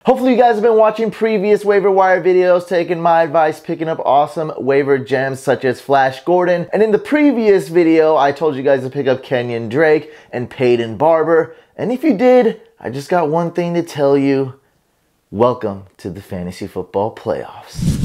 Hopefully you guys have been watching previous waiver wire videos, taking my advice, picking up awesome waiver gems such as Flash Gordon. And in the previous video, I told you guys to pick up Kenyon Drake and Peyton Barber. And if you did, I just got one thing to tell you. Welcome to the fantasy football playoffs.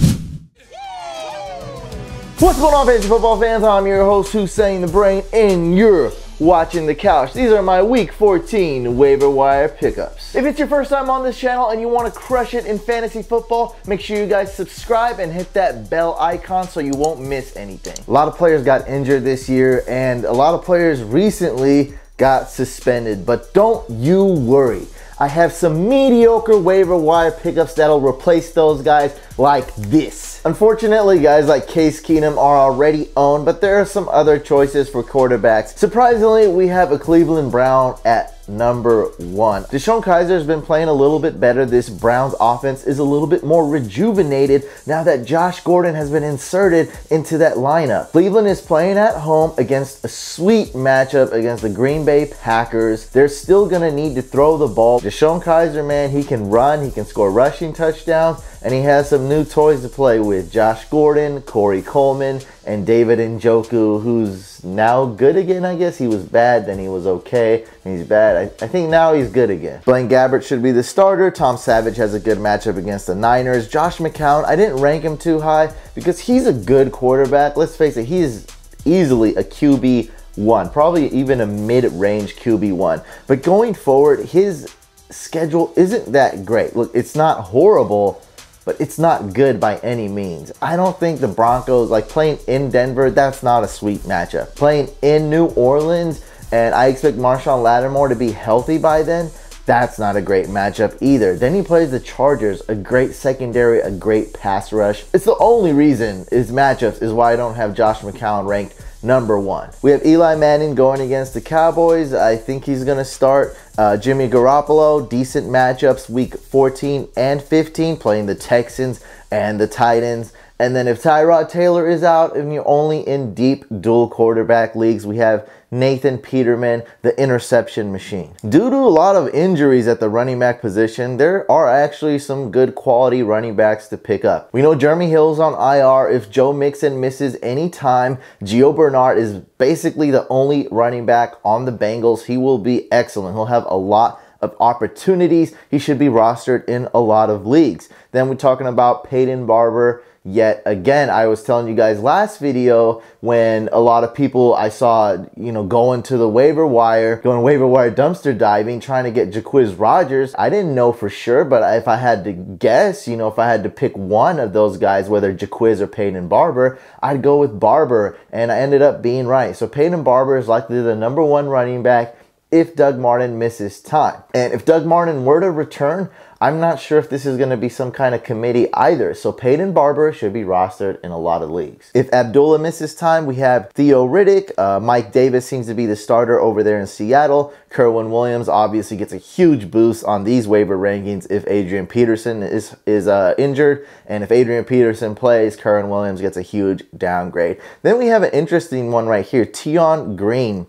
What's going on, fantasy football fans? I'm your host, Hussein the Brain, and you're watching the couch. These are my week 14 waiver wire pickups. If it's your first time on this channel and you want to crush it in fantasy football, make sure you guys subscribe and hit that bell icon so you won't miss anything. A lot of players got injured this year and a lot of players recently got suspended, but don't you worry. I have some mediocre waiver wire pickups that'll replace those guys like this. Unfortunately, guys like Case Keenum are already owned, but there are some other choices for quarterbacks. Surprisingly, we have a Cleveland Brown at number 1. Deshaun Kaiser's been playing a little bit better. This Browns offense is a little bit more rejuvenated now that Josh Gordon has been inserted into that lineup. Cleveland is playing at home against a sweet matchup against the Green Bay Packers. They're still gonna need to throw the ball. Deshaun Kaiser, man, he can run, he can score rushing touchdowns, and he has some new toys to play with. Josh Gordon, Corey Coleman, and David Njoku, who's now good again, I guess. He was bad, then he was okay, and he's bad. I think now he's good again. Blaine Gabbert should be the starter. Tom Savage has a good matchup against the Niners. Josh McCown, I didn't rank him too high because he's a good quarterback. Let's face it, he's easily a QB1, probably even a mid-range QB1. But going forward, his schedule isn't that great. Look, it's not horrible, but it's not good by any means. I don't think the Broncos, like playing in Denver, that's not a sweet matchup. Playing in New Orleans, and I expect Marshawn Lattimore to be healthy by then, that's not a great matchup either. Then he plays the Chargers, a great secondary, a great pass rush. It's the only reason his matchups is why I don't have Josh McCown ranked number 1. We have Eli Manning going against the Cowboys. I think he's going to start. Jimmy Garoppolo, decent matchups week 14 and 15, playing the Texans and the Titans. And then if Tyrod Taylor is out and you're only in deep dual quarterback leagues, we have Nathan Peterman, the interception machine. Due to a lot of injuries at the running back position, there are actually some good quality running backs to pick up. We know Jeremy Hill's on IR. If Joe Mixon misses any time, Gio Bernard is basically the only running back on the Bengals. He will be excellent. He'll have a lot of opportunities. He should be rostered in a lot of leagues. Then we're talking about Peyton Barber. Yet again, I was telling you guys last video when a lot of people I saw, going to the waiver wire dumpster diving, trying to get Jacquizz Rodgers. I didn't know for sure, but if I had to guess, if I had to pick one of those guys, whether Jacquizz or Peyton Barber, I'd go with Barber, and I ended up being right. So Peyton Barber is likely the number 1 running back if Doug Martin misses time. And if Doug Martin were to return, I'm not sure if this is going to be some kind of committee either. So Peyton Barber should be rostered in a lot of leagues. If Abdullah misses time, we have Theo Riddick. Mike Davis seems to be the starter over there in Seattle. Kerwin Williams obviously gets a huge boost on these waiver rankings if Adrian Peterson is injured. And if Adrian Peterson plays, Kerwin Williams gets a huge downgrade. Then we have an interesting one right here. Tion Green.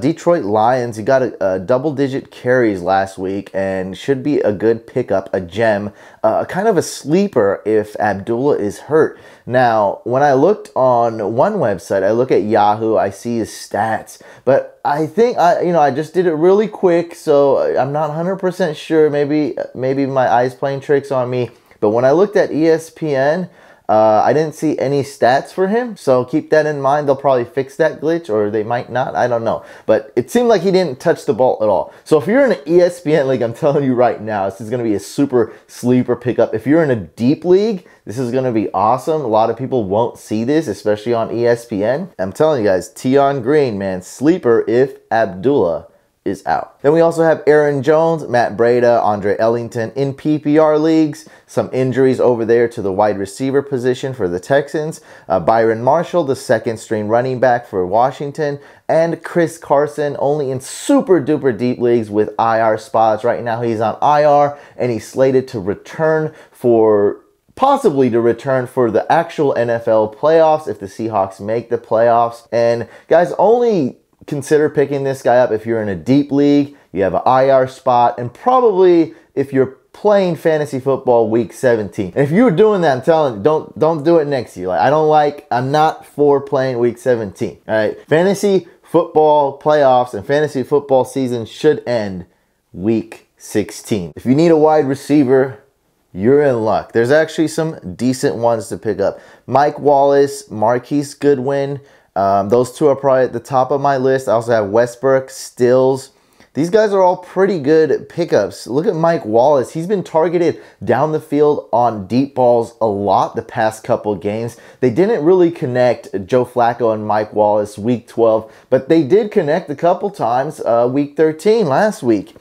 Detroit Lions, he got a double-digit carries last week and should be a good pickup, a gem, kind of a sleeper if Abdullah is hurt. Now, when I looked on one website, I look at Yahoo, I see his stats, but I think I just did it really quick, so I'm not 100% sure. Maybe my eyes playing tricks on me. But when I looked at ESPN, I didn't see any stats for him, so keep that in mind. They'll probably fix that glitch, or they might not. I don't know. But it seemed like he didn't touch the ball at all. So if you're in an ESPN league, I'm telling you right now, this is going to be a super sleeper pickup. If you're in a deep league, this is going to be awesome. A lot of people won't see this, especially on ESPN. I'm telling you guys, Tion Green, man, sleeper if Abdullah is out. Then we also have Aaron Jones, Matt Breida, Andre Ellington in PPR leagues. Some injuries over there to the wide receiver position for the Texans. Byron Marshall, the second string running back for Washington. And Chris Carson only in super duper deep leagues with IR spots. Right now he's on IR and he's slated to return for possibly to return for the actual NFL playoffs if the Seahawks make the playoffs. And guys, only consider picking this guy up if you're in a deep league, you have an IR spot, and probably if you're playing fantasy football week 17. And if you were doing that, I'm telling you, don't do it next year. Like, I'm not for playing week 17. All right, fantasy football playoffs and fantasy football season should end week 16. If you need a wide receiver, you're in luck. There's actually some decent ones to pick up. Mike Wallace, Marquise Goodwin. Those two are probably at the top of my list. I also have Westbrook, Stills. These guys are all pretty good pickups. Look at Mike Wallace. He's been targeted down the field on deep balls a lot the past couple games. They didn't really connect, Joe Flacco and Mike Wallace, week 12, but they did connect a couple times week 13 last week.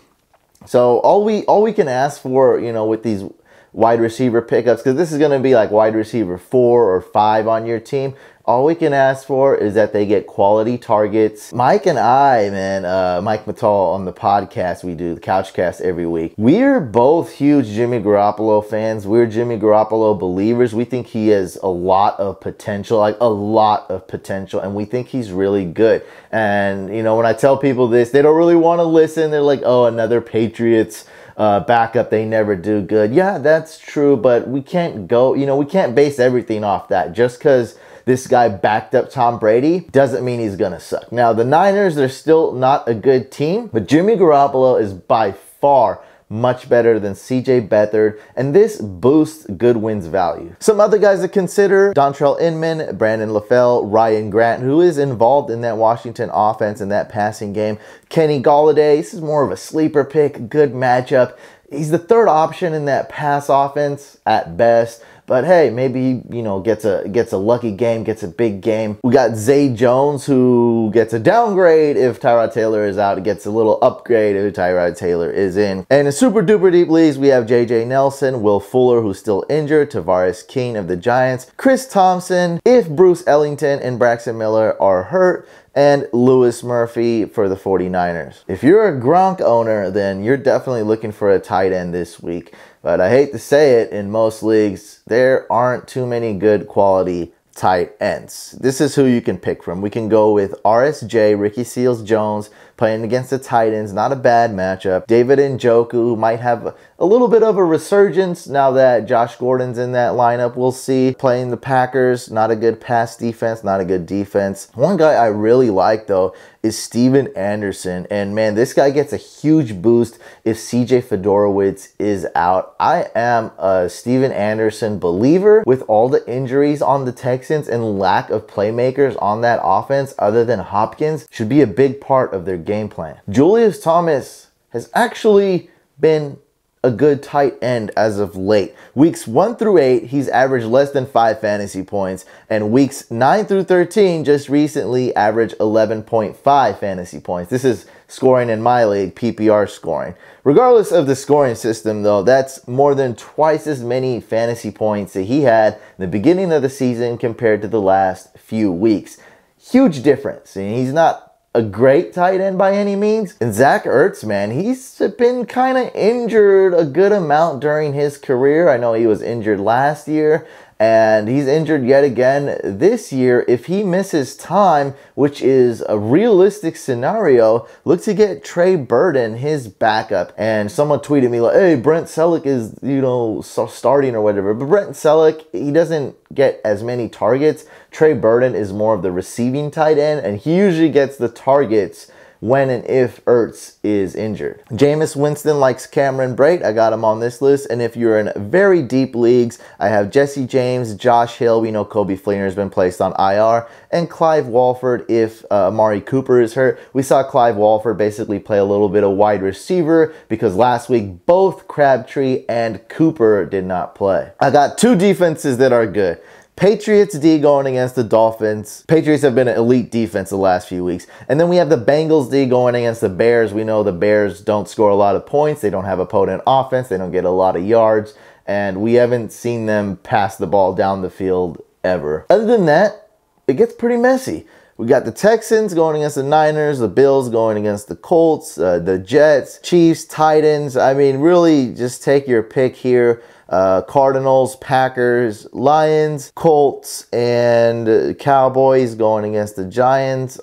So all we can ask for, you know, with these wide receiver pickups, because this is going to be like wide receiver 4 or 5 on your team. All we can ask for is that they get quality targets. Mike and I, man, Mike Mattal on the podcast we do, the Couchcast every week, we're both huge Jimmy Garoppolo fans. We're Jimmy Garoppolo believers. We think he has a lot of potential, like a lot of potential, and we think he's really good. And, you know, when I tell people this, they don't really want to listen. They're like, oh, another Patriots backup, they never do good. Yeah, that's true, but we can't go, you know, we can't base everything off that. Just because this guy backed up Tom Brady doesn't mean he's gonna suck. Now, the Niners, they're still not a good team, but Jimmy Garoppolo is by far much better than CJ Beathard, and this boosts Goodwin's value. Some other guys to consider: Dontrell Inman, Brandon LaFell, Ryan Grant, who is involved in that Washington offense and that passing game. Kenny Golladay, this is more of a sleeper pick, good matchup. He's the third option in that pass offense at best. But hey, maybe, you know, gets a lucky game, gets a big game. We got Zay Jones, who gets a downgrade if Tyrod Taylor is out. It gets a little upgrade if Tyrod Taylor is in. And in super duper deep leagues, we have JJ Nelson, Will Fuller, who's still injured, Tavares King of the Giants, Chris Thompson, if Bruce Ellington and Braxton Miller are hurt, and Lewis Murphy for the 49ers. If you're a Gronk owner, then you're definitely looking for a tight end this week. But I hate to say it, in most leagues, there aren't too many good quality tight ends. This is who you can pick from. We can go with RSJ, Ricky Seals-Jones, playing against the Titans. Not a bad matchup. David Njoku might have a little bit of a resurgence now that Josh Gordon's in that lineup. We'll see. Playing the Packers, not a good pass defense, not a good defense. One guy I really like, though, is Steven Anderson. And man, this guy gets a huge boost if CJ Fedorowicz is out. I am a Steven Anderson believer. With all the injuries on the Texans and lack of playmakers on that offense other than Hopkins, should be a big part of their game plan. Julius Thomas has actually been a good tight end as of late. Weeks 1 through 8, he's averaged less than 5 fantasy points, and weeks 9 through 13 just recently averaged 11.5 fantasy points. This is scoring in my league, PPR scoring. Regardless of the scoring system, though, that's more than twice as many fantasy points that he had in the beginning of the season compared to the last few weeks. Huge difference, and he's not a great tight end by any means. And Zach Ertz, man, he's been kind of injured a good amount during his career. I know he was injured last year, and he's injured yet again this year. If he misses time, which is a realistic scenario, look to get Trey Burton, his backup. And someone tweeted me like, hey, Brent Selleck is, you know, starting or whatever. But Brent Selleck, he doesn't get as many targets. Trey Burton is more of the receiving tight end, and he usually gets the targets when and if Ertz is injured. Jameis Winston likes Cameron Brate. I got him on this list. And if you're in very deep leagues, I have Jesse James, Josh Hill. We know Kobe Fleener has been placed on IR. And Clive Walford if Amari Cooper is hurt. We saw Clive Walford basically play a little bit of wide receiver because last week both Crabtree and Cooper did not play. I got 2 defenses that are good. Patriots D going against the Dolphins. Patriots have been an elite defense the last few weeks. And then we have the Bengals D going against the Bears. We know the Bears don't score a lot of points. They don't have a potent offense. They don't get a lot of yards. And we haven't seen them pass the ball down the field ever. Other than that, it gets pretty messy. We got the Texans going against the Niners, the Bills going against the Colts, the Jets, Chiefs, Titans. I mean, really just take your pick here. Cardinals, Packers, Lions, Colts, and Cowboys going against the Giants.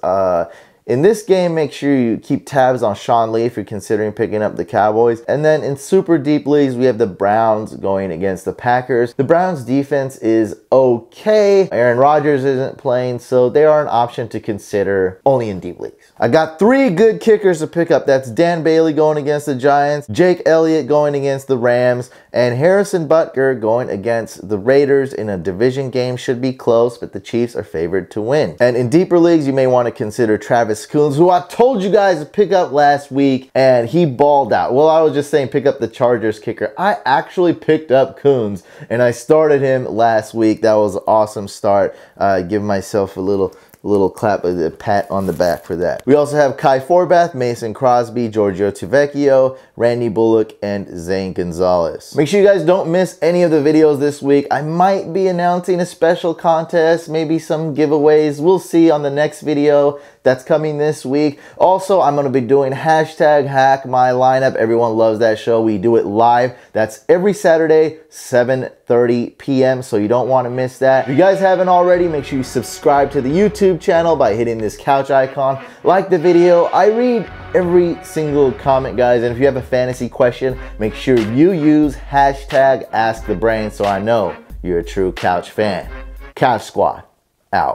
In this game, make sure you keep tabs on Sean Lee if you're considering picking up the Cowboys. And then in super deep leagues, we have the Browns going against the Packers. The Browns defense is okay. Aaron Rodgers isn't playing, so they are an option to consider only in deep leagues. I got 3 good kickers to pick up. That's Dan Bailey going against the Giants, Jake Elliott going against the Rams, and Harrison Butker going against the Raiders in a division game. Should be close, but the Chiefs are favored to win. And in deeper leagues, you may want to consider Travis Coons, who I told you guys to pick up last week, and he balled out. Well, I was just saying pick up the Chargers kicker. I actually picked up Coons, and I started him last week. That was an awesome start. Give myself a little clap of the pat on the back for that. We also have Kai Forbath, Mason Crosby, Giorgio Tuvecchio, Randy Bullock, and Zane Gonzalez. Make sure you guys don't miss any of the videos this week. I might be announcing a special contest, maybe some giveaways. We'll see on the next video that's coming this week. Also, I'm going to be doing hashtag HackMyLineup. Everyone loves that show. We do it live. That's every Saturday, 7:30 p.m. So you don't want to miss that. If you guys haven't already, make sure you subscribe to the YouTube channel by hitting this couch icon. Like the video. I read every single comment, guys. And if you have a fantasy question, make sure you use hashtag AskTheBrain so I know you're a true couch fan. Couch Squad, out.